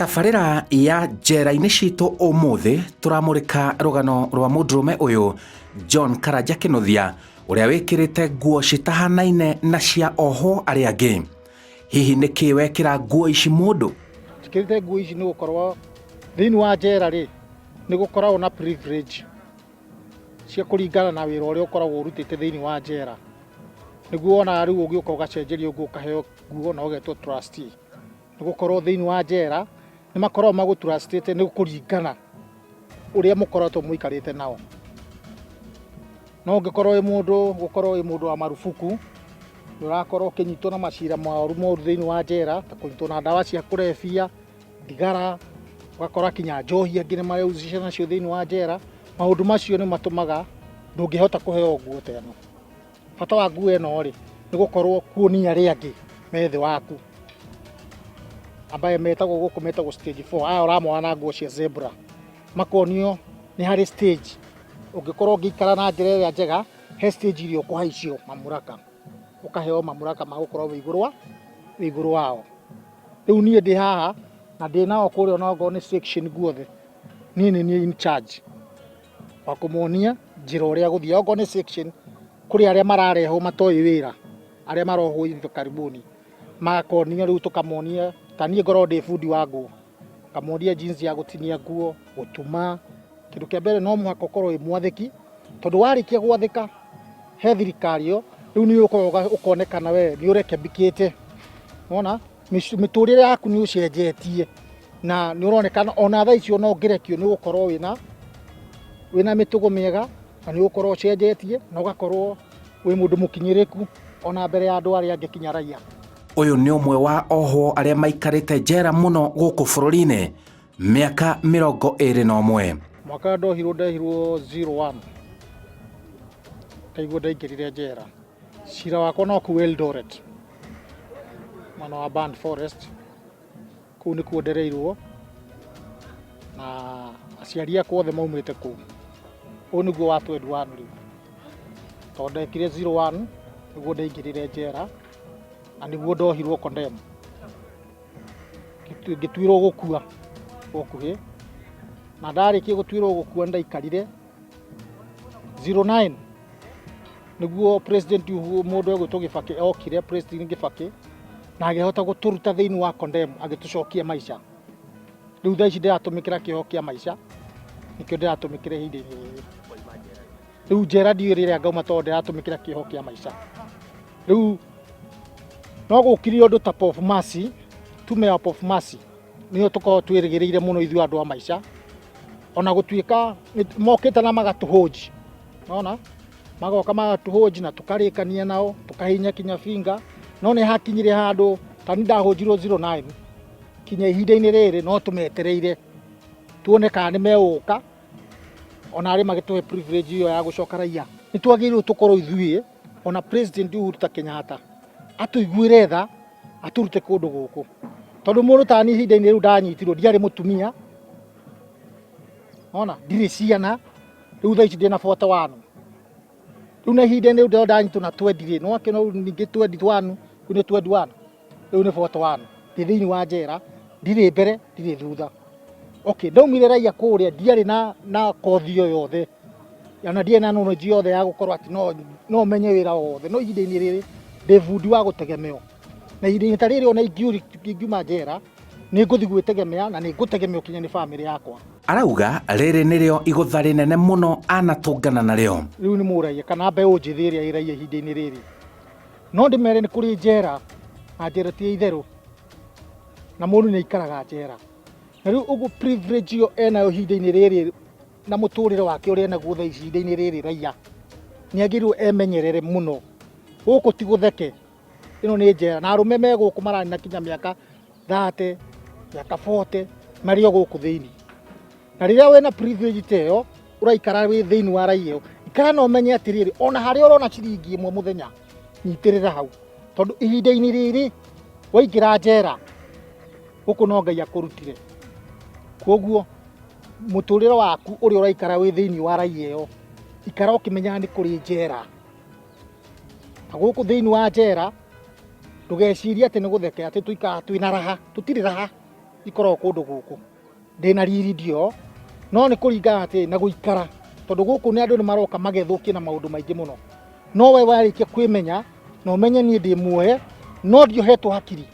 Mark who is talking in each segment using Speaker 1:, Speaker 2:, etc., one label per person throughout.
Speaker 1: Tabarĩra ya njera-inĩ citũ ũmũthĩ tũramũrĩka rũgano rwa mũndũrũme ũyũ John Karanja Kĩnuthia ũrĩa wĩkĩrĩte nguo citahanaine na cia oho arĩa angĩ. Hihi nĩkĩ wekĩra nguo ici mũndũ?
Speaker 2: Njĩkĩrĩte nguo ici nĩ gũkorwo thĩinĩ wa njera rĩ nĩ gũkoragwo na privilege cia kũringana na wĩra ũrĩa ũkoragwo ũrutĩte thĩinĩ wa njera. Nĩguo ona rĩu ũgĩũka ũgacenjerio nguo ũkaheo nguo na ũgetwo trustee. Nĩ gũkorwo thĩinĩ wa njera nĩ makoragwo magũtrustĩte nĩ kũringana ũrĩa mũkoretwo mũikarĩte nao. No ũngĩkorwo wĩ mũndũ wa marubuku ũrakorwo ũkĩnyitwo na macira moru thĩinĩ wa njera ta kũnyitwo na ndawa cia kũrebia, thigara, ũgakora kinya njohi angĩ nĩ marehusisha nacio thĩinĩ wa njera. Maũndũ macio nĩ matũmaga ndũngĩhota kũheo nguo ta ĩno. Bata wa nguo ĩno rĩ nĩ gũkorwo kuonia arĩa angĩ me thĩ waku, ambaye metagwo stage 4. Aya ũramona na nguo cia zebra makonio nĩ harĩ stage ũngĩkorwo ũngĩikara na njĩra ĩrĩa njega, he stage iria ũkũhaicio mamũraka, ũkaheo mamũraka ma gũkorwo wĩ igũrũ wao. Rĩu niĩ ndĩ haha na ndĩ nao kũrĩa onakorwo nĩ section guothe, niĩ nĩ niĩ in charge wa kũmonia njĩra ũrĩa gũthiĩ. Okorwo nĩ section kũrĩ arĩa mararehwo matoĩ wĩra, arĩa marohwo hivi karibuni, makonio rĩu tũkamonia. Ta niĩ ngorwo ndĩ bundi wa nguo, kamonia jinsi ya gũtinia nguo, gũtuma. Kĩndũ kĩa mbere no mũhaka ũkorwo wĩ mwathĩki, tondũ warĩkia gwathĩka he thirikari ĩyo rĩu nĩ ũkoragwo ũkonekana we nĩ ũrekebikĩte. Wona mĩtũrĩre yaku nĩ ũcenjetie na nĩ ũronekana ona thaa icio no ũngĩrekio nĩ ũgũkorwo wĩna mĩtugo mĩega na nĩ ũgũkorwo ũcenjetie na ũgakorwo wĩ mũndũ mũkinyĩrĩku ona mbere ya andũ arĩa angĩ kinya raiya.
Speaker 1: Ũyũ nĩ ũmwe wa ohwo arĩa maikarĩte njera mũno gũkũ bũrũri-inĩ mĩaka 21.
Speaker 2: Mwaka ndehirwo 01 kaigua ndaingĩrire njera. Cira wakwa no kũu Eldoret mwena wa Band Forest, kũu nĩ kuo ndereirwo na aciari akwa othe maumĩte kũu. Ũyũ nĩguo wa 21 rĩu, tondũ ndekire 01 nĩguo ndaingĩrire njera na nĩguo ndohirwo condemn, ngĩtuĩrwo gũkua gũkuhĩ. Na ndarĩkia gũtuĩrwo gũkua ndaikarire 09 nĩguo president mũndũ egwĩtwo Kibaki okire, president Kibaki, na agĩhota gũtũruta thĩinĩ wa condemn, agĩtũcokia maica. Rĩu thaa ici ndĩratũmĩkĩra kĩoho kĩa maica, nĩkĩo ndĩratũmĩkĩra ihinda-inĩ rĩrĩ. Rĩu njera ndiũĩ rĩrĩa ngauma tondũ ndĩratũmĩkĩra kĩoho kĩa maica. Rĩu no gũkire ũndũ ta of mercy, tume ya of mercy nĩyo tũkoragwo twĩrĩgĩrĩire mũno ithuĩ andũ a maica. Ona gũtuĩka mokĩte na magatũhũnji, unaona, magoka magatũhũnji na tũkarĩkania nao, tũkahinya kinya finga. No nĩ hakinyire handũ ta nĩ ndahũnjirwo 09 kinya ihinda-inĩ rĩrĩ no tũmetereire tuone kana nĩ megũka, ona arĩ magĩtũhe privilege ĩyo ya gũcoka raiya. Nĩ twagĩrĩirwo tũkorwo ithuĩ ona President Uhuru Kenyatta atũiguĩre tha atũrute kũndũ gũkũ, tondũ mũndũ ta niĩ ihinda-inĩ rĩu ndanyitirwo ndiarĩ mũtumia, ona ndirĩ ciana, rĩu thaa ici ndĩ na 41. Rĩu na ihinda-inĩ rĩu ndanyitwo na 20 no akĩno ningĩ 21, rĩu nĩ 21, rĩu nĩ 41. Ndĩ thĩinĩ wa njera, ndirĩ mbere ndirĩ thutha. Okay, ndaumire raiya kũrĩa ndiarĩ na kothi o yothe, yana ndiarĩ na knowledge yothe ya gũkorwo atĩ no menye wĩra wothe. No ihinda-inĩ rĩrĩ ndĩ bundi wa gũtegemeo, na ihinda-inĩ ta rĩrĩ ona ingiuma njera nĩ ngũthiĩ gwĩtegemea na nĩ ngũtegemeo kinya nĩ famĩlĩ yakwa.
Speaker 1: Arauga rĩrĩ nĩrĩo igũtha rĩnene mũno anatũngana narĩo.
Speaker 2: Rĩu nĩ mũraiya kana mbeũ njĩthĩ ĩrĩa ĩ raiya ihinda-inĩ rĩrĩ. No ndĩmere nĩ kũrĩ njera na njera ti itherũ na mũndũ nĩ aikaraga njera. Na rĩu ũguo privilege ĩyo enayo ihinda-inĩ rĩrĩ na mũtũrĩre wake ũrĩa enaguo thaa ici ihinda-inĩ rĩrĩ raiya, nĩ agĩrĩirwo emenyerere mũno. Gũkũ ti gũtheke, ĩno nĩ njera na arũme me gũkũ marani na kinya mĩaka 30, mĩaka 40 marĩ o gũkũ thĩinĩ. Na rĩrĩa wĩna privilege ta ĩyo ũraikara wĩ thĩinĩ wa raiya ĩyo, ikara na ũmenye atĩrĩrĩ, ona harĩa ũrona ciringi ĩmwe mũthenya nyitĩrĩra hau, tondũ ihinda-inĩ rĩrĩ waingĩra njera gũkũ no Ngai akũrutire. Koguo mũtũrĩre waku ũrĩa ũraikara wĩ thĩinĩ wa raiya ĩyo, ikara ũkĩmenyaga nĩ kũrĩ njera. Ta gũkũ thĩinĩ wa njera ndũgecirie atĩ nĩ gũtheke atĩ tũikara twĩna raha, tũtirĩ raha. ikoragwo kũndũ gũkũ ndĩna riri ndio no nĩ kũringana atĩ na gũikara tondũ gũkũ nĩ andũ nĩ maroka magethũkie na maũndũ maingĩ mũno no we warĩkia kwĩmenya na ũmenye niĩ ndĩ muohe no ndiohetwo hakiri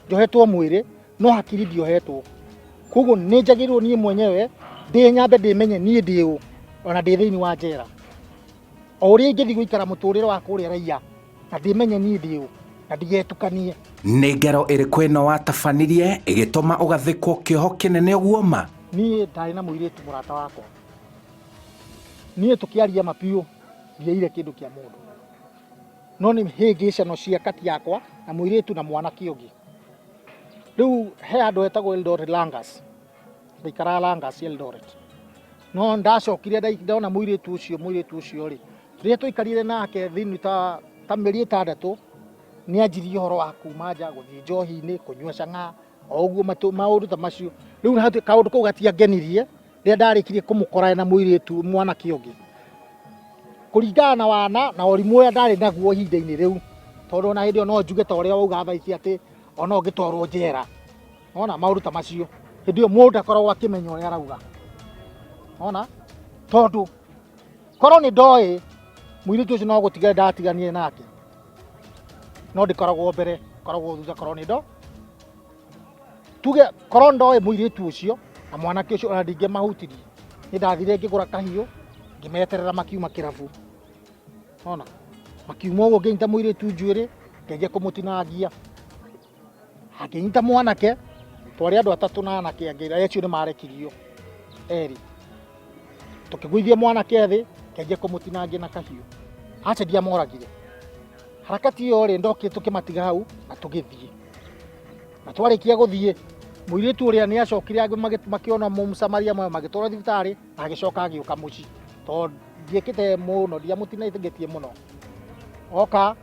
Speaker 2: njohetwo mwĩrĩ no hakiri ndiohetwo koguo nĩ njagĩrĩirwo niĩ mwenyewe nyambe ndĩmenye niĩ ndĩ ũ ona ndĩ thĩinĩ wa njera o ũrĩa ingĩthiĩ gũikara mũtũrĩre wa kũrĩa raiya na ndĩmenye niĩ ndĩ ũ na ndigetukanie.
Speaker 1: Nĩ ngero ĩrĩkũ ĩno watabanirie ĩgĩtũma ũgathĩkwo kĩoho kĩnene ũguo ma?
Speaker 2: Niĩ ndarĩ na mũirĩtu mũrata wakwa niĩ tũkĩaria mapiũ ndiaire kĩndũ kĩa mũndũ no nĩ hĩngĩcano cia kati yakwa na mũirĩtu na mwanake ũngĩ rĩu he andũ etagwo Eldoret Langas ndaikara Langas Eldoret no ndacokire ndona mũirĩtu ũcio rĩ rĩrĩa tũikarire nake thĩinĩ ta mĩeri 6 nĩ anjirie ũhoro wa kuma nja gũthiĩ njohi-inĩ kũnyua cang'a o ũguo maũndũ ta macio rĩu kaũndũ kau gatiangenirie rĩrĩa ndarĩkirie kũmũkora na mũirĩtu mwanake ũngĩ kũringana na wana na ũrimũ ũrĩa ndarĩ naguo ihinda-inĩ rĩu tondũ ona hĩndĩ ĩyo no njuge ta ũrĩa wauga thaa ici atĩ ona ũngĩtwarwo njera ona maũndũ ta macio hĩndĩ ĩyo mũndũ akoragwo akĩmenya ũrĩa arauga ona tondũ korwo nĩ ndoĩ mũirĩtu ũcio no gũtigana ndatiganire nake no ndikoragwo mbere koragwo thutha korwo nĩ ndo tuge korwo ndoĩ mũirĩtu ũcio na mwanake ũcio ona ndingĩmahutirie nĩ ndathire ngĩgũra kahiũ ngĩmeterera makiuma kĩrabu ona makiuma ũguo ngĩnyita mũirĩtu njuĩrĩ ngĩanjia kũmũtinangia akĩnyita mwanake twarĩ andũ atatũ na anake angĩ acio nĩ marekirio erĩ tũkĩgũithia mwanake thĩ ngĩanjia kũmũtinangia na kahiũ aca ndiamoragire harakati ĩyo rĩ ndokire tũkĩmatiga hau na tũgĩthiĩ na twarĩkia gũthiĩ mũirĩtu ũrĩa nĩ acokire makĩona mũmsamaria mwe magĩtwara thibitarĩ na agĩcoka agĩũka mũciĩ tondũ ndiĩkĩte mũno ndiamũtinangetie mũno oka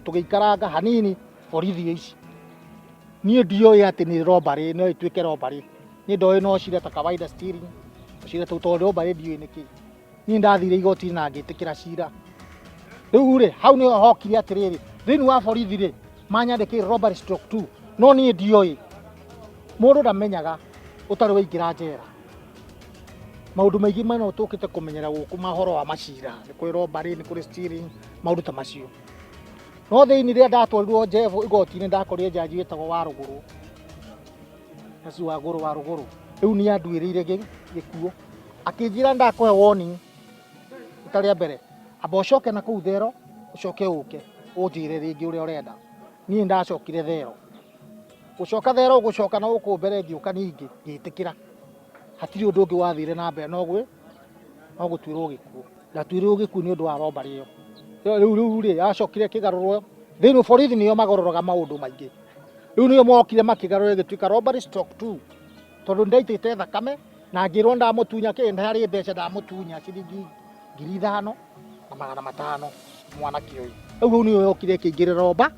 Speaker 2: tũgĩikaranga hanini borithi ici niĩ ndioĩ atĩ nĩ robbery no ĩtuĩke robbery niĩ ndoĩ no cira ta kawaida stealing cira tondũ robbery ndioĩ nĩkĩ niĩ ndathire igoti na ngĩtĩkĩra cira rĩu rĩ hau nĩ hokire atĩrĩrĩ thĩinĩ wa borithi rĩ manyandĩkĩire robbery stroke 2 no niĩ ndioĩ mũndũ ndamenyaga ũtarĩ waingĩra njera maũndũ maingĩ mũno tũkĩte kũmenyera gũkũ mahoro wa macira nĩ kũrĩ robbery nĩ kũrĩ stealing maũndũ ta macio no thĩinĩ rĩrĩa ndatwarirwo njevu igoti-inĩ ndakorire njanji wĩtagwo wa rũgũrũ naci wa rũgũrũ rĩu nĩ anduĩrĩire gĩkuũ akĩnjĩra ndakũhe warning rita rĩa mbere amba ũcoke na kũu thero ũcoke ũke ũnjĩre rĩngĩ ũrĩa ũrenda niĩ ndacokire thero gũcoka thero gũcoka na gũkũ mbere ngĩũka ningĩ ngĩtĩkĩra hatirĩ ũndũ ũngĩ wathire na mbere no gũtuĩrwo gĩkuũ ndatuĩrwo gĩkuũ nĩ ũndũ wa robbery ĩyo rĩu rĩ acokire kĩgarũrwo thĩinĩ borithi nĩo magarũraga maũndũ maingĩ rĩu nĩo mokire makĩgarũra gĩtuĩka robbery stroke 2 tondũ ndaitĩte thakame na ngĩrwo ndamũtunya kĩnda harĩ mbeca ndamũtunya ciringi 5,500 mwanake ũyũ rĩu nĩyo yokire kĩingĩrĩra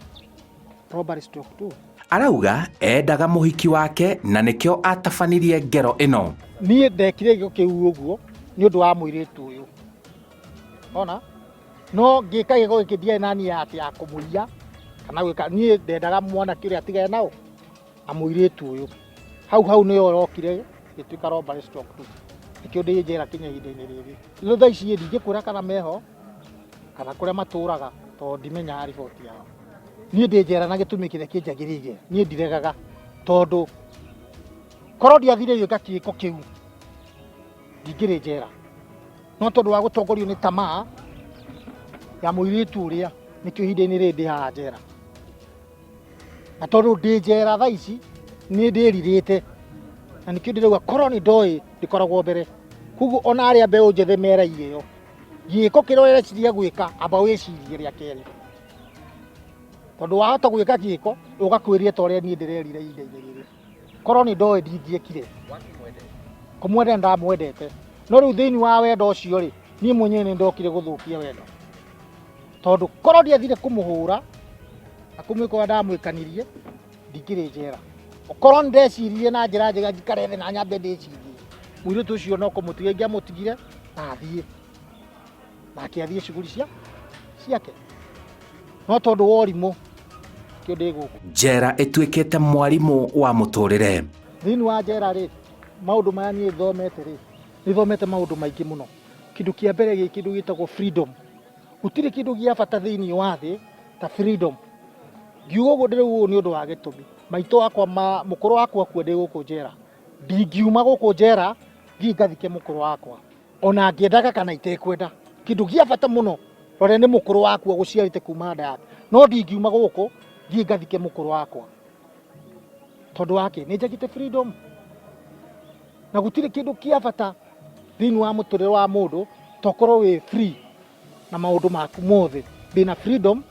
Speaker 2: robbery stroke 2
Speaker 1: arauga endaga mũhiki wake na nĩkĩo atabanirie ngero ĩno
Speaker 2: niĩ ndekire gĩko kĩu ũguo nĩ ũndũ wa mũirĩtu ũyũ ona no ngĩka gĩko gĩkĩ ndiarĩ na nia atĩ ya kũmũiya kana gwĩka niĩ ndendaga mwanake ũrĩa atigane nao na mũirĩtu ũyũ hau nĩyo yokire gĩtuĩka robbery stroke 2 nĩkĩo ndĩ njera kinya ihinda-inĩ rĩrĩ rĩu thaa ici ndingĩkwĩra kana meho kana kũrĩa matũraga tondũ ndimenyaga riboti yao niĩ ndĩ njera na gĩtũmi kĩrĩa kĩnjagĩrĩire niĩ ndiregaga tondũ korwo ndiathire gwĩka gĩko kĩu ndingĩrĩ njera no tondũ wa gũtongorio nĩ tamaa ya mũirĩtu ũrĩa nĩkĩo ihinda-inĩ rĩrĩ ndĩ haha njera na tondũ ndĩ njera thaa ici nĩ ndĩrirĩte na nĩkĩo ndĩrauga korwo nĩ ndoĩ ndĩkoragwo mbere koguo ona arĩa mbeũ njĩthĩ meragia ĩyo gĩko kĩrĩa ũreciria gwĩka amba wĩcirie rĩa kerĩ tondũ wahota gwĩka gĩko ũgakwĩria ta ũrĩa niĩ ndĩrerire ihinda-inĩ rĩrĩ korwo nĩ ndoĩ ndingĩekire kũmwenda ndamwendete no rĩu thĩinĩ wa wendo ũcio rĩ niĩ mwenyewe nĩ ndokire gũthũkia wendo tondũ korwo ndiathire kũmũhũra na kũmwĩka ndamwĩkanirie ndingĩrĩ njera okorwo nĩ ndeciririe na njĩra njega njikare thĩ na nyambe ndĩcirie mũirĩtu ũcio no kũmũtiga ingĩamũtigire na athiĩ nake athiĩ cuguri ciake no tondũ wa ũrimũ kĩo ndĩ gũkũ.
Speaker 1: Njera ĩtuĩkĩte mwarimũ wa mũtũrĩre.
Speaker 2: Thĩinĩ wa njera rĩ, maũndũ maya niĩ thomete rĩ, nĩ thomete maũndũ maingĩ mũno. Kĩndũ kĩa mbere gĩ kĩndũ gĩtagwo freedom. Gũtirĩ kĩndũ gĩa bata thĩinĩ wa thĩ ta freedom. Ngiuga ũguo ndĩrĩ ũguo nĩ ũndũ wa gĩtũmi. Maitũ wakwa mũkũrũ wakwa kuo ndĩ gũkũ njera. Ndingiuma gũkũ njera thiĩ ngathike mũkũrũ wakwa. Ona ngĩendaga kana itekwenda. Kĩndũ gĩa bata mũno rore nĩ mũkũrũ wakwa gũciarĩte kuma nda yake. No ndingiuma gũkũ thiĩ ngathike mũkũrũ wakwa. Tondũ wake nĩ njagĩte freedom. Na gũtirĩ kĩndũ kĩa bata thĩinĩ wa mũtũrĩre wa mũndũ tokorwo wĩ free na maũndũ maku mothe. Ndĩna freedom,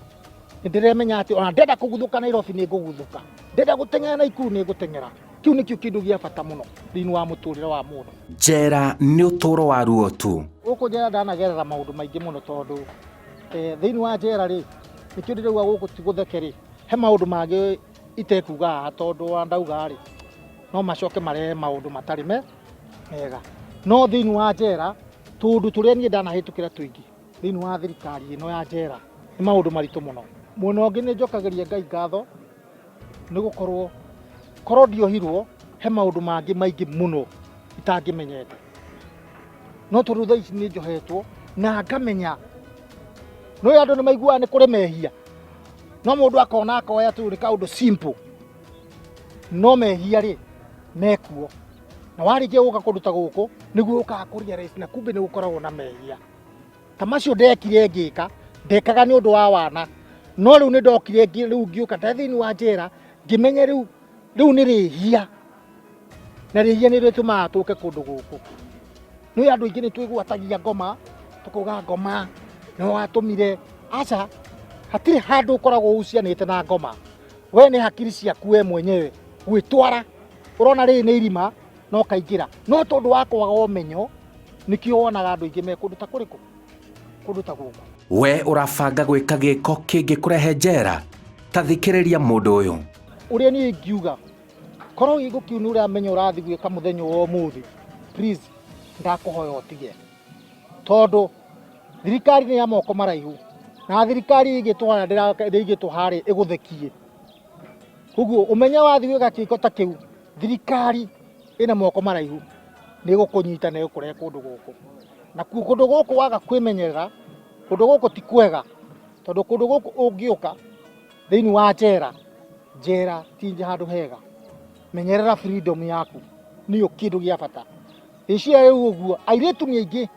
Speaker 2: nĩ ndĩremenya atĩ ona ndenda kũguthũka Nairobi nĩ ngũguthũka. Ndenda gũteng'era Naikuru nĩ ngũteng'era. Kĩu nĩkĩo kĩndũ gĩa bata mũno thĩinĩ wa mũtũrĩre wa mũndũ.
Speaker 1: Njera nĩ ũtũũro wa ruo tu.
Speaker 2: Gũkũ njera ndanagerera maũndũ maingĩ mũno tondũ thĩinĩ wa njera rĩ, nĩkĩo ndĩrauga gũkũ ti gũtheke rĩ, he maũndũ mangĩ itekuga haha tondũ ndauga rĩ, no macoke marehe maũndũ matarĩ mega. No thĩinĩ wa njera tondũ tũrĩa niĩ ndanahĩtũkĩra tũingĩ thĩinĩ wa thirikari ĩno ya njera nĩ maũndũ maritũ mũno. Mwena ũngĩ nĩ njokagĩria Ngai ngatho nĩ gũkorwo korwo ndiohirwo he maũndũ mangĩ maingĩ mũno itangĩmenyete. No tondũ thaa ici nĩ njohetwo na ngamenya no andũ nĩ maiguaga nĩ kũrĩ mehia. No mũndũ akona akoya tu nĩ kaũndũ simple. No mehia rĩ mekuo. Na warĩkia gũka kũndũ ta gũkũ nĩguo ũkaga kũrealize na kumbe nĩ gũkoragwo na mehia. Ta macio ndekire ngĩka ndekaga nĩ ũndũ wa wana. No rĩu nĩ ndokire rĩu ngĩũka thĩinĩ wa njera ngĩmenya rĩu nĩ rĩhia. Na rĩhia nĩ rĩtũmaga tũke kũndũ gũkũ. Nĩ andũ aingĩ nĩ twĩgwatagia ngoma, tũkauga ngoma no watũmire. Aca hatirĩ handũ ũkoragwo ucianĩte na ngoma. We nĩ hakiri ciaku we mwenyewe gwĩtwara. Ũrona rĩrĩ nĩ irima no kaingĩra. No tondũ wa kwaga ũmenyo nĩkĩo wonaga andũ aingĩ me kũndũ ta kũrĩkũ, kũndũ ta gũkũ.
Speaker 1: We ũrabanga gwĩka gĩko kĩngĩ kũrehe njera? Ta thikĩrĩria mũndũ ũyũ.
Speaker 2: Ũrĩa niĩ ngiuga korwo gĩgũkiu nĩ ũramenya ũrathiĩ gwĩka mũthenya wa ũmũthĩ, please ndakũhoya ũtige. Tondũ thirikari nĩ ya moko maraihu na thirikari ĩgĩtwara ndĩigĩtũharĩ ĩgũthekie. Koguo ũmenya wathiĩ gwĩka kĩko ta kĩu, thirikari ĩna moko maraihu nĩ gũkũnyita na ĩgũkũrehe kũndũ gũkũ. Na kũndũ gũkũ waga kwĩmenyerera, kũndũ gũkũ ti kwega. Tondũ kũndũ gũkũ ũngĩũka thĩinĩ wa njera, njera ti handũ hega. Menyerera freedom yaku nĩyo kĩndũ gĩa bata. Ĩcia rĩu ũguo airĩtu nĩ aingĩ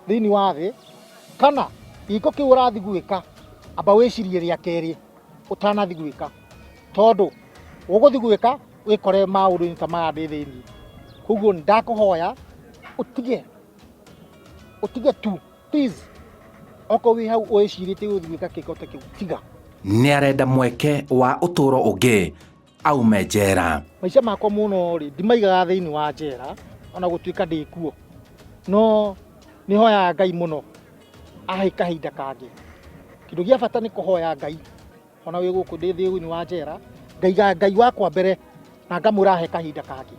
Speaker 2: thĩinĩ wa thĩ, kana gĩko kĩu ũrathiĩ gwĩka amba wĩcirie rĩa kerĩ ũtanathiĩ gwĩka. Tondũ ũgũthiĩ gwĩka wĩkore maũndũ-inĩ ta maya ndĩ thĩinĩ. Koguo ndakũhoya ũtige tu please. Okorwo wĩ hau wĩcirĩtie gũthiĩ gwĩka kĩko ta kĩu tiga.
Speaker 1: Nĩ arenda mweke wa ũtũũro ũngĩ aume njera.
Speaker 2: Maica makwa mũno rĩ ndimaigaga thĩinĩ wa njera ona gũtuĩka ndĩ kuo. No nĩ hoyaga Ngai mũno ahe kahinda kangĩ. Kĩndũ gĩa bata nĩ kũhoya Ngai ona wĩ gũkũ ndĩ thĩinĩ wa njera, ngaiga Ngai wakwa mbere na ngamwĩra ahe kahinda kangĩ.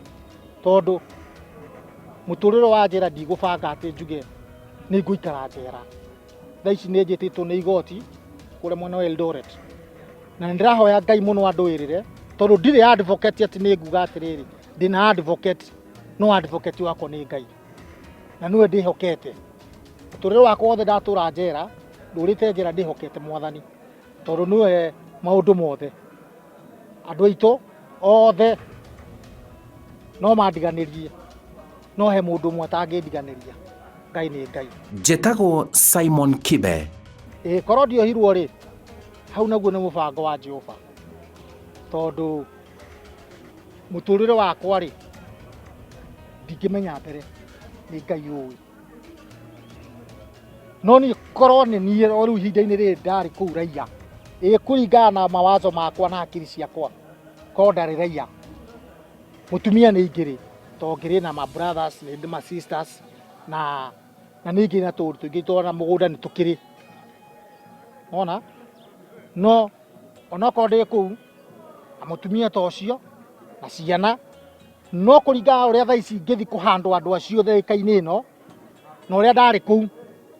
Speaker 2: Tondũ mũtũrĩre wa njera ndigũbanga atĩ njuge nĩ ngũikara njera. Thaa ici nĩ njĩtĩtwo nĩ igoti kũrĩa mwena wa Eldoret. Na ndĩrahoya Ngai mũno andũĩrĩre tondũ ndirĩ advocate atĩ nĩ nguga atĩrĩrĩ ndĩna advocate, no advocate wakwa nĩ Ngai. Na niwe ndĩhokete. Mũtũrĩre wakwa wothe ndatũra njera, ndũrĩte njera ndĩhokete Mwathani. Tondũ niwe maũndũ mothe. Andũ aitũ othe no mandiganĩrie, no he mũndũ ũmwe atangĩndiganĩria. Ngai nĩ Ngai.
Speaker 1: Njĩtagwo Simon Kibe.
Speaker 2: Korwo ndiohirwo rĩ, hau naguo nĩ mũbango wa Jehova. Tondũ mũtũrĩre wakwa rĩ ndingĩmenya mbere nĩ Ngai ũĩ. No niĩ korwo nĩ niĩ rĩu ihinda-inĩ rĩrĩ ndarĩ kũu raiya, kũringana na mawazo makwa na hakiri ciakwa, korwo ndarĩ raiya, mũtumia nĩ ingĩrĩ tondũ ngĩrĩ na ma brothers nĩ ma sisters na nĩ ingĩ na tũũru tũingĩ tondũ na mũgũnda nĩ tũkĩrĩ. Ona no onokorwo ndĩ kũu na mũtumia ta ũcio na ciana, no kũringana ũrĩa thaa ici ngĩthiĩ kũhandwo andũ acio thirikari-inĩ ĩno na ũrĩa ndarĩ kũu,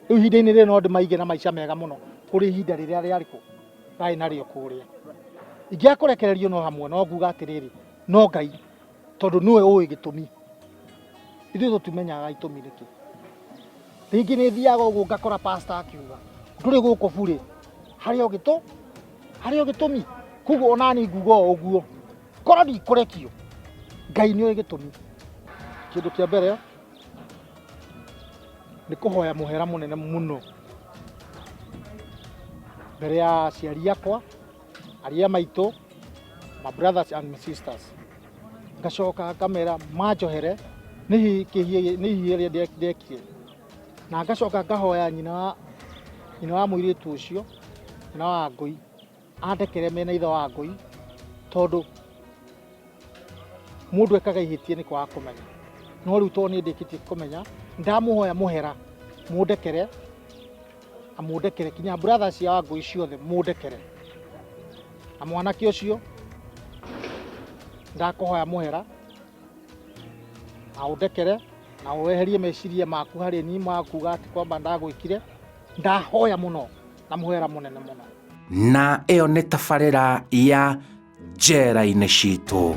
Speaker 2: rĩu ihinda-inĩ rĩrĩ no ndĩmaige na maica mega mũno kũrĩ ihinda rĩrĩa rĩarĩ kũ ndarĩ narĩo kũrĩa. ingĩakũrekererio no hamwe no nguga atĩrĩrĩ no Ngai tondũ niwe ũĩ gĩtũmi ithuĩ tũtimenyaga gĩtũmi nĩkĩ rĩngĩ nĩ thiaga ũguo ngakora pastor akiuga ndũrĩ gũkũ burĩ harĩ o gĩtũmi koguo onani nguga ũguo korwo ndikũrekio Ngai nĩoĩ gĩtũmi kĩndũ kĩa mbere nĩ kũhoya mũhera mũnene mũno mbere ya aciari akwa aria maitũ my brothers and my sisters ngacoka ngamera manjohere nĩ ihia rĩrĩa ndekire na ngacoka ngahoya nyina wa mũirĩtu ũcio nyina wa Ngũi andekere mena ithe wa Ngũi tondũ mũndũ ekaga ihĩtia nĩ kwaga kũmenya no rĩu tondũ nĩ ndĩkĩtie kũmenya ndamũhoya mũhera mũndekere kinya brothers ya Ngũi ciothe mũndekere na mwanake ũcio ndakũhoya mũhera na ũndekere na weherie meciria maku harĩ ni makuga atĩ kwamba ndagwĩkire ndahoya mũno na mũhera mũnene mũno
Speaker 1: na ĩyo nĩ tabarĩra ya njera-inĩ citũ.